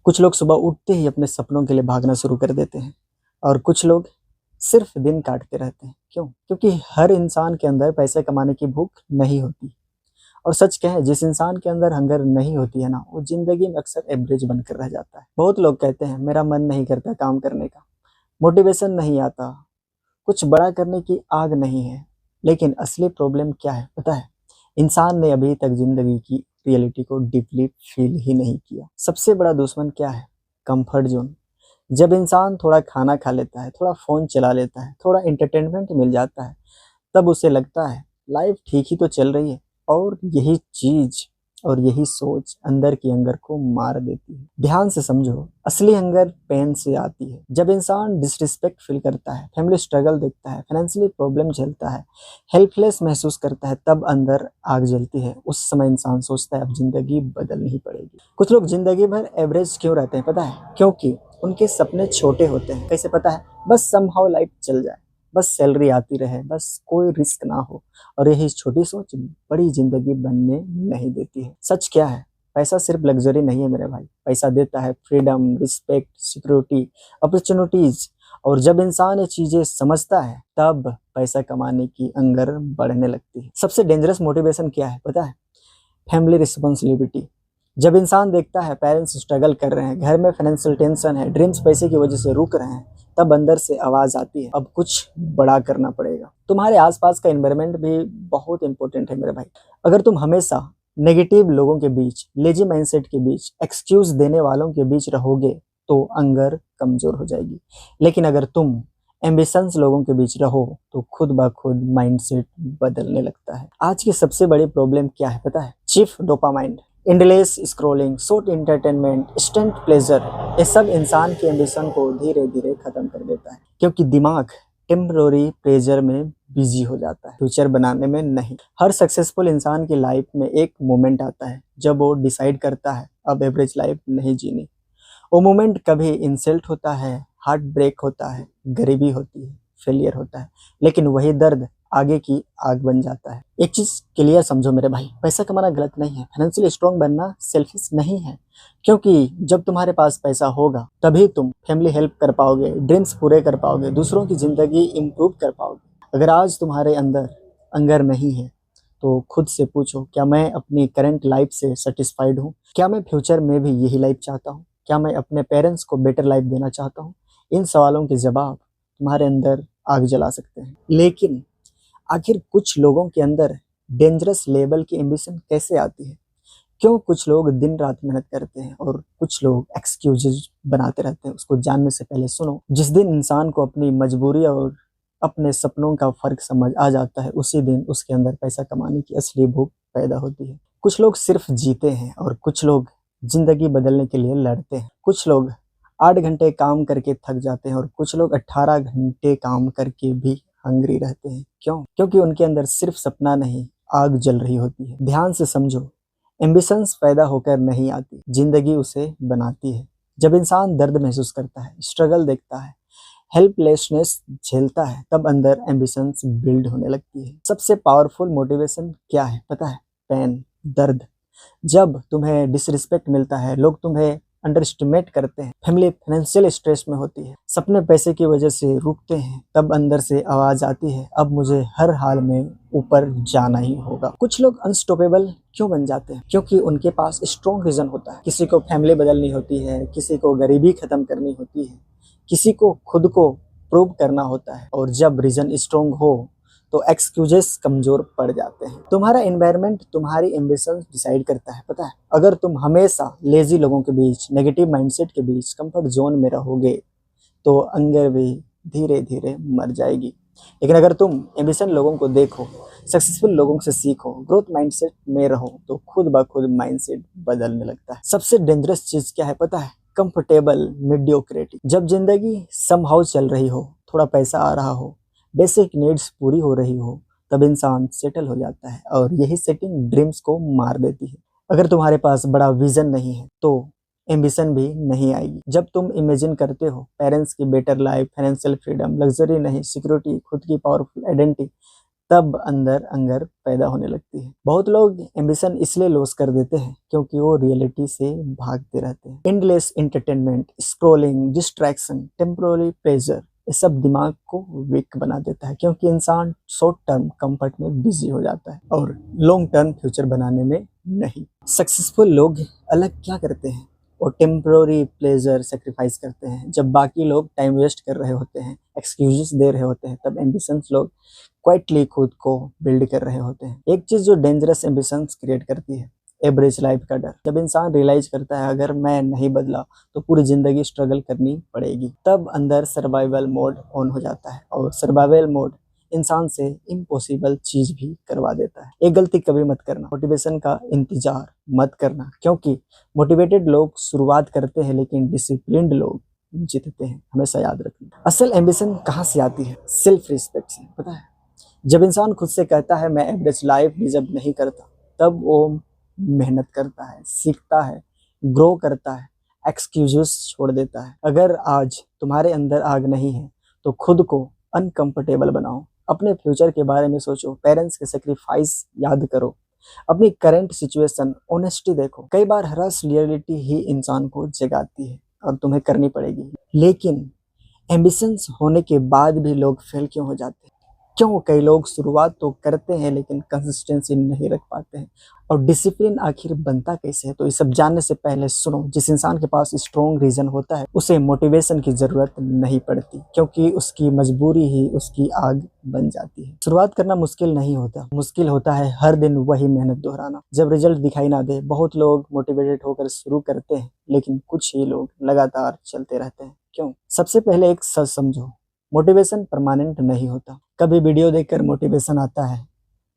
कुछ लोग सुबह उठते ही अपने सपनों के लिए भागना शुरू कर देते हैं और कुछ लोग सिर्फ दिन काटते रहते हैं। क्यों? क्योंकि हर इंसान के अंदर पैसे कमाने की भूख नहीं होती। और सच कहें, जिस इंसान के अंदर हंगर नहीं होती है ना, वो जिंदगी में अक्सर एवरेज बनकर रह जाता है। बहुत लोग कहते हैं मेरा मन नहीं करता काम करने का, मोटिवेशन नहीं आता, कुछ बड़ा करने की आग नहीं है। लेकिन असली प्रॉब्लम क्या है पता है? इंसान ने अभी तक जिंदगी की रियलिटी को डीपली फील ही नहीं किया। सबसे बड़ा दुश्मन क्या है? Comfort zone. जब इंसान थोड़ा खाना खा लेता है, थोड़ा फोन चला लेता है, थोड़ा एंटरटेनमेंट मिल जाता है, तब उसे लगता है लाइफ ठीक ही तो चल रही है। और यही चीज और यही सोच अंदर की हंगर को मार देती है। ध्यान से समझो, असली हंगर पेन से आती है। जब इंसान डिसरिस्पेक्ट फील करता है, फैमिली स्ट्रगल देखता है, फाइनेंशियली प्रॉब्लम झेलता है, हेल्पलेस महसूस करता है, तब अंदर आग जलती है। उस समय इंसान सोचता है अब जिंदगी बदलनी ही पड़ेगी। कुछ लोग जिंदगी भर एवरेज क्यों रहते हैं पता है? क्योंकि उनके सपने छोटे होते हैं। कैसे पता है? बस समहाउ लाइफ चल जाए, बस सैलरी आती रहे, बस कोई रिस्क ना हो। और यही छोटी सोच बड़ी जिंदगी बनने नहीं देती है। सच क्या है? पैसा सिर्फ लग्जरी नहीं है मेरे भाई। पैसा देता है फ्रीडम, रिस्पेक्ट, सिक्योरिटी, अपॉर्चुनिटीज। और जब इंसान ये चीजें समझता है, तब पैसा कमाने की अंगर बढ़ने लगती है। सबसे डेंजरस मोटिवेशन क्या है पता है? Family responsibility. जब इंसान देखता है पेरेंट्स स्ट्रगल कर रहे हैं, घर में फाइनेंशियल टेंशन है, ड्रीम्स पैसे की वजह से रुक रहे हैं, तब अंदर से आवाज आती है अब कुछ बड़ा करना पड़ेगा। तुम्हारे आसपास का एनवायरनमेंट भी बहुत इंपॉर्टेंट है मेरे भाई। अगर तुम हमेशा नेगेटिव लोगों के बीच, लेजी माइंडसेट के बीच, एक्सक्यूज देने वालों के बीच रहोगे, तो अंगर कमजोर हो जाएगी। लेकिन अगर तुम एम्बिशंस लोगों के बीच रहो, तो खुद ब खुद माइंडसेट बदलने लगता है। आज की सबसे बड़ी प्रॉब्लम क्या है पता है? Chief dopamine, endless scrolling, short entertainment, instant pleasure. ये सब इंसान के एम्बिशन को धीरे धीरे खत्म कर देता है, क्योंकि दिमाग टेम्पररी प्लेजर में बिजी हो जाता है, फ्यूचर बनाने में नहीं। हर सक्सेसफुल इंसान की लाइफ में एक मोमेंट आता है जब वो डिसाइड करता है अब एवरेज लाइफ नहीं जीनी। वो मोमेंट कभी इंसल्ट होता है, हार्ट ब्रेक होता है, गरीबी होती है, फेलियर होता है, लेकिन वही दर्द आगे की आग बन जाता है। एक चीज क्लियर समझो मेरे भाई, पैसा कमाना गलत नहीं है, फाइनेंशियली स्ट्रांग बनना सेल्फिश नहीं है। क्योंकि जब तुम्हारे पास पैसा होगा, तभी तुम फैमिली हेल्प कर पाओगे, ड्रीम्स पूरे कर पाओगे, दूसरों की जिंदगी इंप्रूव कर पाओगे। अगर आज तुम्हारे अंदर अंगर नहीं है, तो खुद से पूछो, क्या मैं अपनी करंट लाइफ से सेटिस्फाइड हूँ? क्या मैं फ्यूचर में भी यही लाइफ चाहता हूँ? क्या मैं अपने पेरेंट्स को बेटर लाइफ देना चाहता हूँ? इन सवालों के जवाब तुम्हारे अंदर आग जला सकते हैं। लेकिन आखिर कुछ लोगों के अंदर डेंजरस लेवल की एम्बिशन कैसे आती है? क्यों कुछ लोग दिन रात मेहनत करते हैं और कुछ लोग एक्सक्यूजेज बनाते रहते हैं? उसको जानने से पहले सुनो। जिस दिन इंसान को अपनी मजबूरी और अपने सपनों का फर्क समझ आ जाता है, उसी दिन उसके अंदर पैसा कमाने की असली भूख पैदा होती है। कुछ लोग सिर्फ जीते हैं और कुछ लोग जिंदगी बदलने के लिए लड़ते हैं। कुछ लोग 8 घंटे काम करके थक जाते हैं और कुछ लोग 18 घंटे काम करके भी हंग्री रहते हैं। क्यों? क्योंकि उनके अंदर सिर्फ सपना नहीं, आग जल रही होती है। ध्यान से समझो, एम्बिशंस पैदा होकर नहीं आती, जिंदगी उसे बनाती है। जब इंसान दर्द महसूस करता है, स्ट्रगल देखता है, हेल्पलेसनेस झेलता है, तब अंदर एम्बिशंस बिल्ड होने लगती है। सबसे पावरफुल मोटिवेशन क्या है पता है? पेन, दर्द। जब तुम्हें डिसरिस्पेक्ट मिलता है, लोग तुम्हें अंडर एस्टिमेट करते हैं, फैमिली फाइनेंशियल स्ट्रेस में होती है, सपने पैसे की वजह से रुकते हैं, तब अंदर से आवाज आती है अब मुझे हर हाल में ऊपर जाना ही होगा। कुछ लोग अनस्टॉपेबल क्यों बन जाते हैं? क्योंकि उनके पास स्ट्रॉन्ग रीजन होता है। किसी को फैमिली बदलनी होती है, किसी को गरीबी खत्म करनी होती है, किसी को खुद को प्रूव करना होता है। और जब रीजन स्ट्रॉन्ग हो, तो एक्सक्यूजेस कमजोर पड़ जाते हैं। तुम्हारा एनवायरनमेंट तुम्हारी एम्बिशन डिसाइड करता है पता है? अगर तुम हमेशा लेजी लोगों के बीच, नेगेटिव माइंडसेट के बीच, कंफर्ट जोन में रहोगे, तो अंगर भी धीरे धीरे मर जाएगी। लेकिन अगर तुम एम्बिशन लोगों को देखो, सक्सेसफुल लोगों से सीखो, ग्रोथ माइंडसेट में रहो, तो खुद ब खुद माइंडसेट बदलने लगता है। सबसे डेंजरस चीज क्या है पता है? Comfortable mediocrity. जब जिंदगी समहाउ चल रही हो, थोड़ा पैसा आ रहा हो, बेसिक नीड्स पूरी हो रही हो, तब इंसान सेटल हो जाता है और यही सेटिंग ड्रीम्स को मार देती है। अगर तुम्हारे पास बड़ा विजन नहीं है, तो एम्बिशन भी नहीं आएगी। जब तुम इमेजिन करते हो पेरेंट्स की better life, financial freedom, luxury नहीं, सिक्योरिटी, खुद की पावरफुल आइडेंटिटी, तब अंदर अंगर पैदा होने लगती है। बहुत लोग एम्बिशन इसलिए लॉस कर देते हैं क्योंकि वो रियलिटी से भागते रहते हैं। Endless entertainment, scrolling, distraction, temporary pleasure, ये सब दिमाग को वीक बना देता है क्योंकि इंसान शॉर्ट टर्म कंफर्ट में बिजी हो जाता है और लॉन्ग टर्म फ्यूचर बनाने में नहीं। सक्सेसफुल लोग अलग क्या करते हैं? और टेम्प्रोरी प्लेजर सेक्रीफाइस करते हैं। जब बाकी लोग टाइम वेस्ट कर रहे होते हैं, एक्सक्यूजेस दे रहे होते हैं, तब एम्बिशंस लोग क्वाइटली खुद को बिल्ड कर रहे होते हैं। एक चीज जो डेंजरस एम्बिशंस क्रिएट करती है, एवरेज लाइफ का डर। जब इंसान रियलाइज करता है अगर मैं नहीं बदला तो पूरी जिंदगी स्ट्रगल करनी पड़ेगी, तब अंदर सर्वाइवल मोड ऑन हो जाता है और सर्वाइवल मोड इंसान से इम्पॉसिबल चीज भी करवा देता है। एक गलती कभी मत करना, मोटिवेशन का इंतजार मत करना, क्योंकि मोटिवेटेड लोग शुरुआत करते हैं लेकिन डिसिप्लिन्ड लोग जीतते हैं। हमेशा याद रखना। असल एम्बिशन कहाँ से आती है? सेल्फ रिस्पेक्ट से। पता है, जब इंसान खुद से कहता है मैं एवरेज लाइफ डिजर्व नहीं करता, तब वो मेहनत करता है, सीखता है, ग्रो करता है, एक्सक्यूजेस छोड़ देता है। अगर आज तुम्हारे अंदर आग नहीं है तो खुद को अनकंफर्टेबल बनाओ, अपने फ्यूचर के बारे में सोचो, पेरेंट्स के सेक्रीफाइस याद करो, अपनी करंट सिचुएशन ऑनेस्टी देखो। कई बार हरस रियलिटी ही इंसान को जगाती है और तुम्हें करनी पड़ेगी। लेकिन एम्बिशंस होने के बाद भी लोग फेल क्यों हो जाते हैं? क्यों? कई लोग शुरुआत तो करते हैं लेकिन कंसिस्टेंसी नहीं रख पाते हैं। और डिसिप्लिन आखिर बनता कैसे है? तो ये सब जानने से पहले सुनो, जिस इंसान के पास स्ट्रॉन्ग रीजन होता है उसे मोटिवेशन की जरूरत नहीं पड़ती, क्योंकि उसकी मजबूरी ही उसकी आग बन जाती है। शुरुआत करना मुश्किल नहीं होता, मुश्किल होता है हर दिन वही मेहनत दोहराना जब रिजल्ट दिखाई ना दे। बहुत लोग मोटिवेटेड होकर शुरू करते हैं लेकिन कुछ ही लोग लगातार चलते रहते हैं। क्यों? सबसे पहले एक सच समझो, मोटिवेशन परमानेंट नहीं होता। कभी वीडियो देखकर मोटिवेशन आता है,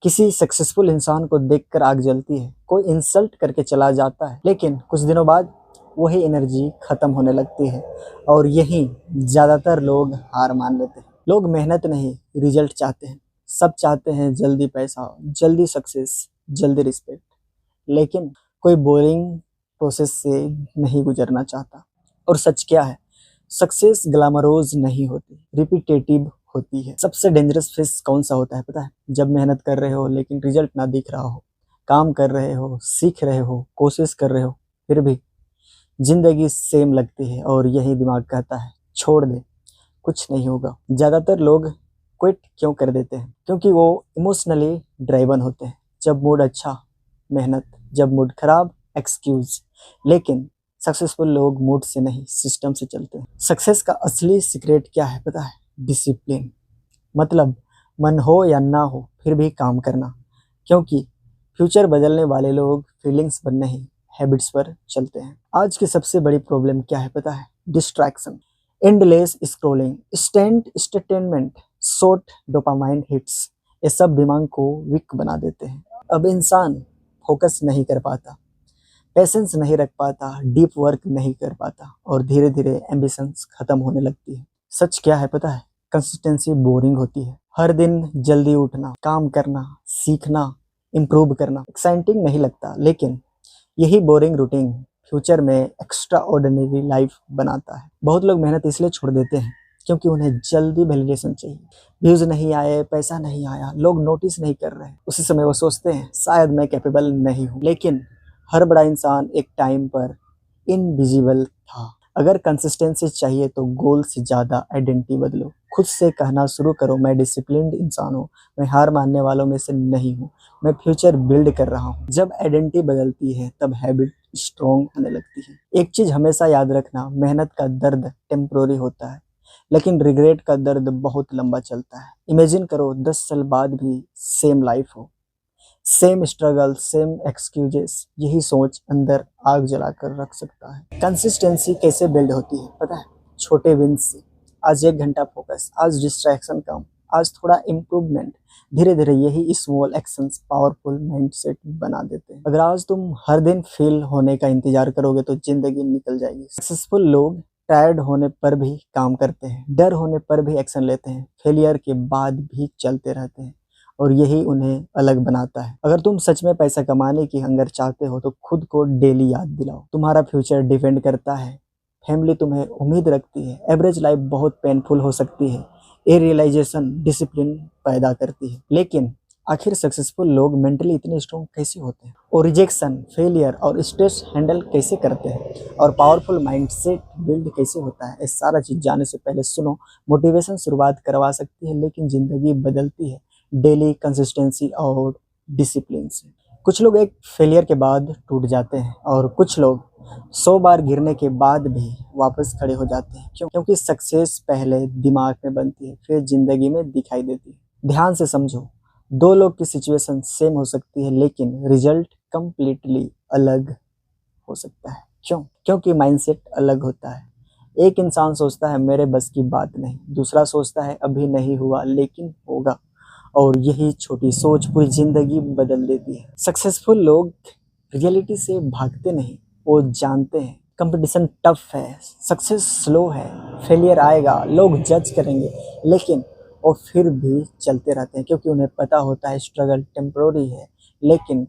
किसी सक्सेसफुल इंसान को देखकर आग जलती है, कोई इंसल्ट करके चला जाता है, लेकिन कुछ दिनों बाद वही एनर्जी खत्म होने लगती है और यही ज्यादातर लोग हार मान लेते हैं। लोग मेहनत नहीं, रिजल्ट चाहते हैं। सब चाहते हैं जल्दी पैसा, जल्दी सक्सेस, जल्दी रिस्पेक्ट, लेकिन कोई बोरिंग प्रोसेस से नहीं गुजरना चाहता। और सच क्या है? सक्सेस ग्लैमरोज नहीं होती, रिपीटेटिव होती है। सबसे डेंजरस फेस कौन सा होता है पता है? जब मेहनत कर रहे हो लेकिन रिजल्ट ना दिख रहा हो, काम कर रहे हो, सीख रहे हो, कोशिश कर रहे हो, फिर भी जिंदगी सेम लगती है और यही दिमाग कहता है छोड़ दे, कुछ नहीं होगा। ज्यादातर लोग क्विट क्यों कर देते हैं? क्योंकि वो इमोशनली ड्राइवन होते हैं। जब मूड अच्छा, मेहनत, जब मूड खराब, एक्सक्यूज। लेकिन सक्सेसफुल लोग मूड से नहीं, सिस्टम से चलते हैं। सक्सेस का असली सीक्रेट क्या है पता है? डिसिप्लिन। मतलब मन हो या ना हो फिर भी काम करना, क्योंकि फ्यूचर बदलने वाले लोग फीलिंग्स पर नहीं, हैबिट्स पर चलते हैं। आज की सबसे बड़ी प्रॉब्लम क्या है पता है? Distraction, endless scrolling, instant entertainment, short dopamine hits, ये सब दिमाग को वीक बना देते हैं। अब इंसान फोकस नहीं कर पाता, पेशेंस नहीं रख पाता, डीप वर्क नहीं कर पाता और धीरे धीरे एम्बिशंस खत्म होने लगती है। सच क्या है पता है? कंसिस्टेंसी बोरिंग होती है। हर दिन जल्दी उठना, काम करना, सीखना, इम्प्रूव करना एक्साइटिंग नहीं लगता, लेकिन यही बोरिंग रूटीन फ्यूचर में एक्स्ट्रा ऑर्डिनरी लाइफ बनाता है। बहुत लोग मेहनत इसलिए छोड़ देते हैं क्योंकि उन्हें जल्दी वैलिडेशन चाहिए। व्यूज नहीं आए, पैसा नहीं आया, लोग नोटिस नहीं कर रहे, उसी समय वो सोचते हैं शायद मैं कैपेबल नहीं हूँ। लेकिन हर बड़ा इंसान एक टाइम पर इनविजिबल था। अगर कंसिस्टेंसी चाहिए तो गोल से ज़्यादा आइडेंटिटी बदलो। खुद से कहना शुरू करो मैं डिसिप्लिन्ड इंसान हूँ, मैं हार मानने वालों में से नहीं हूँ, मैं फ्यूचर बिल्ड कर रहा हूँ। जब आइडेंटिटी बदलती है तब हैबिट स्ट्रॉन्ग होने लगती है। एक चीज़ हमेशा याद रखना, मेहनत का दर्द टेम्प्रोरी होता है लेकिन रिग्रेट का दर्द बहुत लंबा चलता है। इमेजिन करो 10 साल बाद भी सेम लाइफ हो, सेम स्ट्रगल, सेम एक्सक्यूजेस। यही सोच अंदर आग जलाकर रख सकता है। कंसिस्टेंसी कैसे बिल्ड होती है पता है? छोटे विंस से। आज 1 घंटा फोकस, आज डिस्ट्रैक्शन कम, आज थोड़ा इम्प्रूवमेंट। धीरे धीरे यही स्मॉल एक्शंस पावरफुल माइंडसेट बना देते हैं। अगर आज तुम हर दिन फेल होने का इंतजार करोगे तो जिंदगी निकल जाएगी। सक्सेसफुल लोग टायर्ड होने पर भी काम करते हैं, डर होने पर भी एक्शन लेते हैं, फेलियर के बाद भी चलते रहते हैं और यही उन्हें अलग बनाता है। अगर तुम सच में पैसा कमाने की हंगर चाहते हो तो खुद को डेली याद दिलाओ तुम्हारा फ्यूचर डिपेंड करता है, फैमिली तुम्हें उम्मीद रखती है। एवरेज लाइफ बहुत पेनफुल हो सकती है ये रियलाइजेशन डिसिप्लिन पैदा करती है। लेकिन आखिर सक्सेसफुल लोग मेंटली इतने स्ट्रॉन्ग कैसे होते हैं, और रिजेक्शन, फेलियर और स्ट्रेस हैंडल कैसे करते हैं, और पावरफुल माइंडसेट बिल्ड कैसे होता है, ये सारा चीज़ जानने से पहले सुनो। मोटिवेशन शुरुआत करवा सकती है, लेकिन ज़िंदगी बदलती है डेली कंसिस्टेंसी और डिसिप्लिन से। कुछ लोग एक फेलियर के बाद टूट जाते हैं, और कुछ लोग 100 बार गिरने के बाद भी वापस खड़े हो जाते हैं। क्यों? क्योंकि सक्सेस पहले दिमाग में बनती है, फिर ज़िंदगी में दिखाई देती है। ध्यान से समझो, दो लोग की सिचुएशन सेम हो सकती है, लेकिन रिजल्ट कंप्लीटली अलग हो सकता है। क्यों? क्योंकि माइंडसेट अलग होता है। एक इंसान सोचता है मेरे बस की बात नहीं, दूसरा सोचता है अभी नहीं हुआ लेकिन होगा, और यही छोटी सोच पूरी जिंदगी बदल देती है। सक्सेसफुल लोग रियलिटी से भागते नहीं, वो जानते हैं कंपटीशन टफ है, सक्सेस स्लो है, फेलियर आएगा, लोग जज करेंगे, लेकिन वो फिर भी चलते रहते हैं, क्योंकि उन्हें पता होता है स्ट्रगल टेम्पररी है, लेकिन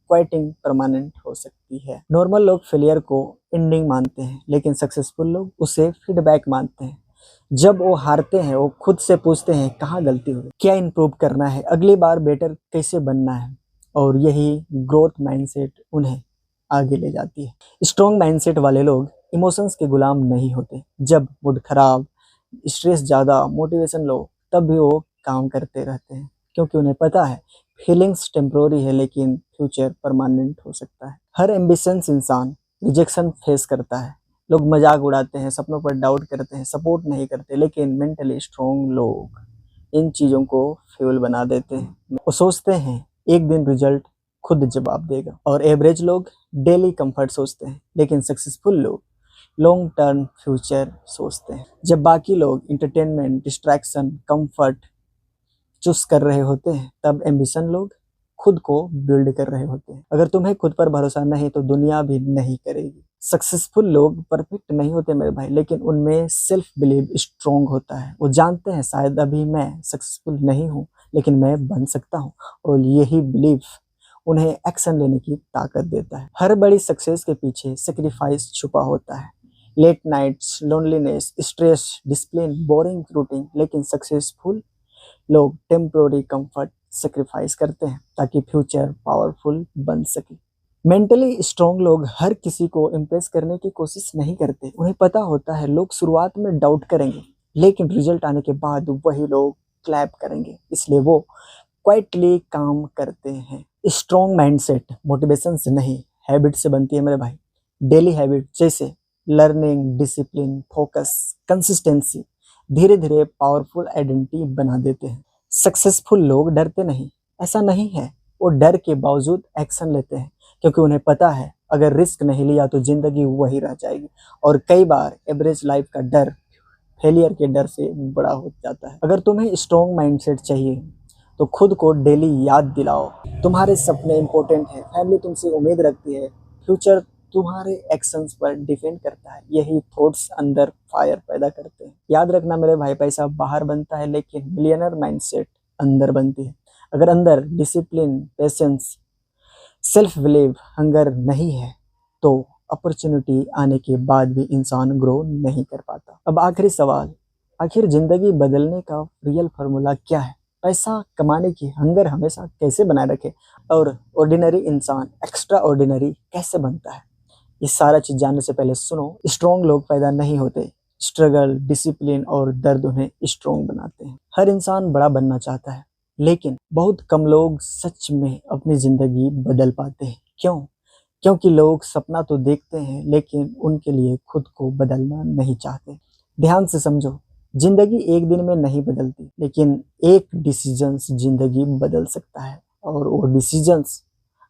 क्वाइटिंग परमानेंट हो सकती है। नॉर्मल लोग फेलियर को एंडिंग मानते हैं, लेकिन सक्सेसफुल लोग उसे फीडबैक मानते हैं। जब वो हारते हैं, वो खुद से पूछते हैं कहाँ गलती हुई, क्या इम्प्रूव करना है, अगली बार बेटर कैसे बनना है, और यही ग्रोथ माइंडसेट उन्हें आगे ले जाती है। स्ट्रॉन्ग माइंडसेट वाले लोग इमोशंस के गुलाम नहीं होते। जब मूड खराब, स्ट्रेस ज़्यादा, मोटिवेशन लो, तब भी वो काम करते रहते हैं, क्योंकि उन्हें पता है फीलिंग्स टेम्प्रोरी है, लेकिन फ्यूचर परमानेंट हो सकता है। हर एम्बिशियस इंसान रिजेक्शन फेस करता है। लोग मजाक उड़ाते हैं, सपनों पर डाउट करते हैं, सपोर्ट नहीं करते, लेकिन मेंटली स्ट्रॉन्ग लोग इन चीज़ों को फ्यूल बना देते हैं। वो सोचते हैं एक दिन रिजल्ट खुद जवाब देगा। और एवरेज लोग डेली कंफर्ट सोचते हैं, लेकिन सक्सेसफुल लोग लॉन्ग टर्म फ्यूचर सोचते हैं। जब बाकी लोग इंटरटेनमेंट, डिस्ट्रैक्शन, कंफर्ट चूज कर रहे होते हैं, तब एम्बिशन लोग खुद को बिल्ड कर रहे होते हैं। अगर तुम्हें खुद पर भरोसा नहीं तो दुनिया भी नहीं करेगी। सक्सेसफुल लोग परफेक्ट नहीं होते मेरे भाई, लेकिन उनमें सेल्फ बिलीव स्ट्रॉन्ग होता है। वो जानते हैं शायद अभी मैं सक्सेसफुल नहीं हूँ, लेकिन मैं बन सकता हूँ, और यही बिलीव उन्हें एक्शन लेने की ताकत देता है। हर बड़ी सक्सेस के पीछे सेक्रीफाइस छुपा होता है। Late nights, loneliness, stress, discipline, boring routine, लेकिन सक्सेसफुल लोग टेम्पोररी कंफर्ट सेक्रीफाइस करते हैं ताकि फ्यूचर पावरफुल बन सके। मेंटली स्ट्रॉन्ग लोग हर किसी को इम्प्रेस करने की कोशिश नहीं करते। उन्हें पता होता है लोग शुरुआत में डाउट करेंगे, लेकिन रिजल्ट आने के बाद वही लोग क्लैप करेंगे, इसलिए वो क्वाइटली काम करते हैं। स्ट्रॉन्ग माइंडसेट मोटिवेशन से नहीं, हैबिट से बनती है मेरे भाई। डेली हैबिट जैसे लर्निंग, डिसिप्लिन, फोकस, कंसिस्टेंसी धीरे धीरे पावरफुल आइडेंटिटी बना देते हैं। सक्सेसफुल लोग डरते नहीं, ऐसा नहीं है, वो डर के बावजूद एक्शन लेते हैं, क्योंकि उन्हें पता है अगर रिस्क नहीं लिया तो जिंदगी वही रह जाएगी। और कई बार एवरेज लाइफ का डर फेलियर के डर से बड़ा हो जाता है। अगर तुम्हें स्ट्रॉन्ग माइंडसेट चाहिए तो खुद को डेली याद दिलाओ तुम्हारे सपने इंपॉर्टेंट है, फैमिली तुमसे उम्मीद रखती है, फ्यूचर तुम्हारे एक्शंस पर डिपेंड करता है। यही थॉट्स अंदर फायर पैदा करते हैं। याद रखना मेरे भाई, पैसा बाहर बनता है, लेकिन मिलियनर माइंडसेट अंदर बनती है। अगर अंदर discipline, patience, self believe, hunger नहीं है तो अपॉर्चुनिटी आने के बाद भी इंसान ग्रो नहीं कर पाता। अब आखिरी सवाल, आखिर जिंदगी बदलने का रियल फार्मूला क्या है? पैसा कमाने की हंगर हमेशा कैसे बनाए रखे, और ऑर्डिनरी इंसान एक्स्ट्रा ऑर्डिनरी कैसे बनता है? ये सारा चीज जानने से पहले सुनो। स्ट्रॉन्ग लोग पैदा नहीं होते, स्ट्रगल, डिसिप्लिन और दर्द उन्हें स्ट्रॉन्ग बनाते हैं। हर इंसान बड़ा बनना चाहता है, लेकिन बहुत कम लोग सच में अपनी जिंदगी बदल पाते हैं। क्यों? क्योंकि लोग सपना तो देखते हैं, लेकिन उनके लिए खुद को बदलना नहीं चाहते। ध्यान से समझो, जिंदगी एक दिन में नहीं बदलती, लेकिन एक डिसीजन जिंदगी बदल सकता है, और वो डिसीजंस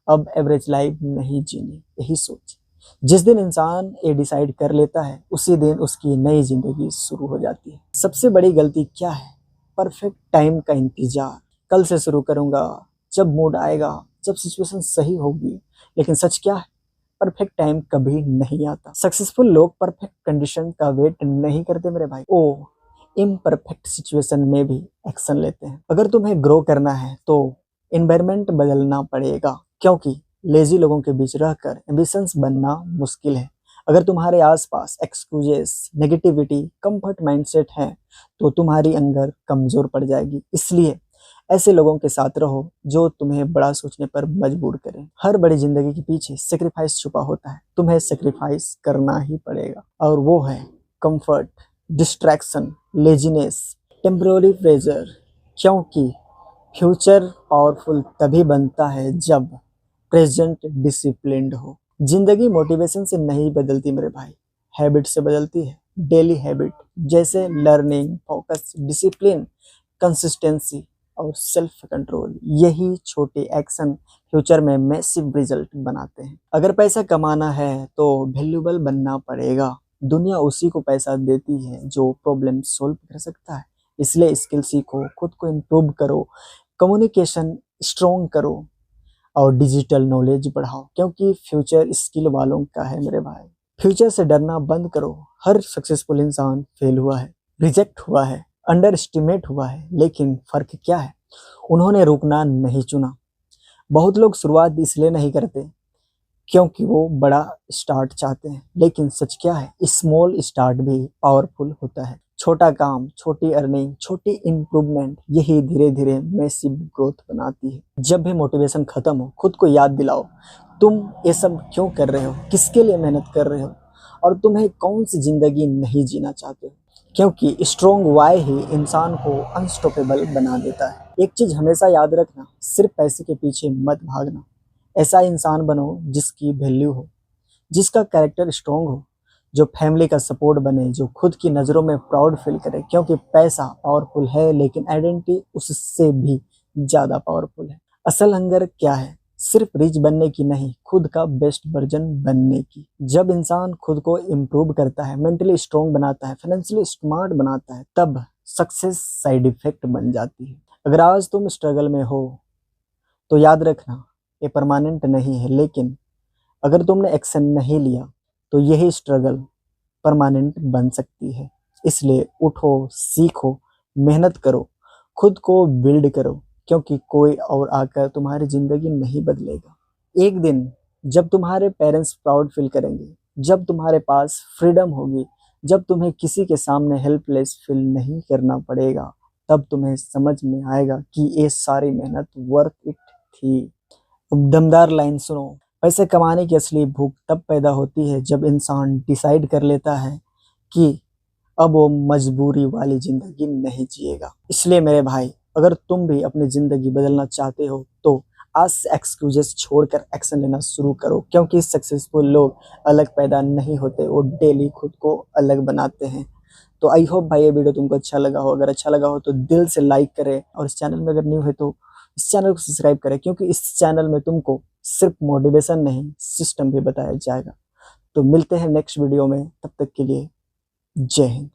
अब एवरेज लाइफ नहीं जीनी। यही सोच, जिस दिन इंसान ये डिसाइड कर लेता है, उसी दिन उसकी नई जिंदगी शुरू हो जाती है। सबसे बड़ी गलती क्या है? परफेक्ट टाइम का इंतजार। कल से शुरू करूंगा, जब मूड आएगा, जब सिचुएशन सही होगी। लेकिन सच क्या है? परफेक्ट टाइम कभी नहीं आता। सक्सेसफुल लोग परफेक्ट कंडीशन का वेट नहीं करते मेरे भाई, वो इम्परफेक्ट सिचुएशन में भी एक्शन लेते हैं। अगर तुम्हें ग्रो करना है तो एनवायरनमेंट बदलना पड़ेगा, क्योंकि लेजी लोगों के बीच रहकर एम्बिशंस बनना मुश्किल है। अगर तुम्हारे आसपास एक्सक्यूजेस, नेगेटिविटी, कंफर्ट माइंडसेट है तो तुम्हारी अंदर कमजोर पड़ जाएगी। इसलिए ऐसे लोगों के साथ रहो जो तुम्हें बड़ा सोचने पर मजबूर करें। हर बड़ी जिंदगी के पीछे सेक्रीफाइस छुपा होता है, तुम्हें सेक्रीफाइस करना ही पड़ेगा, और वो है comfort, distraction, laziness, temporary pleasure. क्योंकि फ्यूचर पावरफुल तभी बनता है जब प्रेजेंट डिसिप्लिन्ड हो। जिंदगी मोटिवेशन से नहीं बदलती मेरे भाई, हैबिट से बदलती है। डेली हैबिट जैसे लर्निंग, फोकस, डिसिप्लिन, कंसिस्टेंसी और सेल्फ कंट्रोल, यही छोटे एक्शन फ्यूचर में मैसिव रिजल्ट बनाते हैं। अगर पैसा कमाना है तो वैल्यूबल बनना पड़ेगा। दुनिया उसी को पैसा देती है जो प्रॉब्लम सोल्व कर सकता है। इसलिए स्किल सीखो, खुद को इम्प्रूव करो, कम्युनिकेशन स्ट्रॉन्ग करो और डिजिटल नॉलेज बढ़ाओ, क्योंकि फ्यूचर स्किल वालों का है मेरे भाई। फ्यूचर से डरना बंद करो। हर सक्सेसफुल इंसान फेल हुआ है, रिजेक्ट हुआ है, अंडर एस्टिमेट हुआ है, लेकिन फर्क क्या है? उन्होंने रुकना नहीं चुना। बहुत लोग शुरुआत इसलिए नहीं करते क्योंकि वो बड़ा स्टार्ट चाहते हैं, लेकिन सच क्या है, स्मॉल स्टार्ट भी पावरफुल होता है। छोटा काम, छोटी अर्निंग, छोटी इम्प्रूवमेंट, यही धीरे धीरे मैसिव ग्रोथ बनाती है। जब भी मोटिवेशन खत्म हो, खुद को याद दिलाओ तुम ये सब क्यों कर रहे हो, किसके लिए मेहनत कर रहे हो, और तुम्हें कौन सी जिंदगी नहीं जीना चाहते हो। क्योंकि स्ट्रॉन्ग वाई ही इंसान को अनस्टॉपेबल बना देता है। एक चीज हमेशा याद रखना, सिर्फ पैसे के पीछे मत भागना। ऐसा इंसान बनो जिसकी वैल्यू हो, जिसका कैरेक्टर स्ट्रॉन्ग हो, जो फैमिली का सपोर्ट बने, जो खुद की नज़रों में प्राउड फील करे। क्योंकि पैसा पावरफुल है, लेकिन आइडेंटिटी उससे भी ज़्यादा पावरफुल है। असल हंगर क्या है? सिर्फ रिच बनने की नहीं, खुद का बेस्ट वर्जन बनने की। जब इंसान खुद को इम्प्रूव करता है, मेंटली स्ट्रॉन्ग बनाता है, फाइनेंशियली स्मार्ट बनाता है, तब सक्सेस साइड इफेक्ट बन जाती है। अगर आज तुम स्ट्रगल में हो तो याद रखना, ये परमानेंट नहीं है, लेकिन अगर तुमने एक्शन नहीं लिया तो यही स्ट्रगल परमानेंट बन सकती है। इसलिए उठो, सीखो, मेहनत करो, खुद को बिल्ड करो, क्योंकि कोई और आकर तुम्हारी ज़िंदगी नहीं बदलेगा। एक दिन जब तुम्हारे पेरेंट्स प्राउड फील करेंगे, जब तुम्हारे पास फ्रीडम होगी, जब तुम्हें किसी के सामने हेल्पलेस फील नहीं करना पड़ेगा, तब तुम्हें समझ में आएगा कि ये सारी मेहनत वर्थ इट थी। अब दमदार लाइन सुनो, पैसे कमाने की असली भूख तब पैदा होती है जब इंसान डिसाइड कर लेता है कि अब वो मजबूरी वाली जिंदगी नहीं जिएगा। इसलिए मेरे भाई, अगर तुम भी अपनी जिंदगी बदलना चाहते हो तो आज से एक्सक्यूजेस छोड़कर एक्शन लेना शुरू करो, क्योंकि सक्सेसफुल लोग अलग पैदा नहीं होते, वो डेली खुद को अलग बनाते हैं। तो आई होप भाई ये वीडियो तुमको अच्छा लगा हो। अगर अच्छा लगा हो तो दिल से लाइक करें, और इस चैनल में अगर न्यू है तो इस चैनल को सब्सक्राइब करें, क्योंकि इस चैनल में तुमको सिर्फ मोटिवेशन नहीं, सिस्टम भी बताया जाएगा। तो मिलते हैं नेक्स्ट वीडियो में, तब तक के लिए जय हिंद।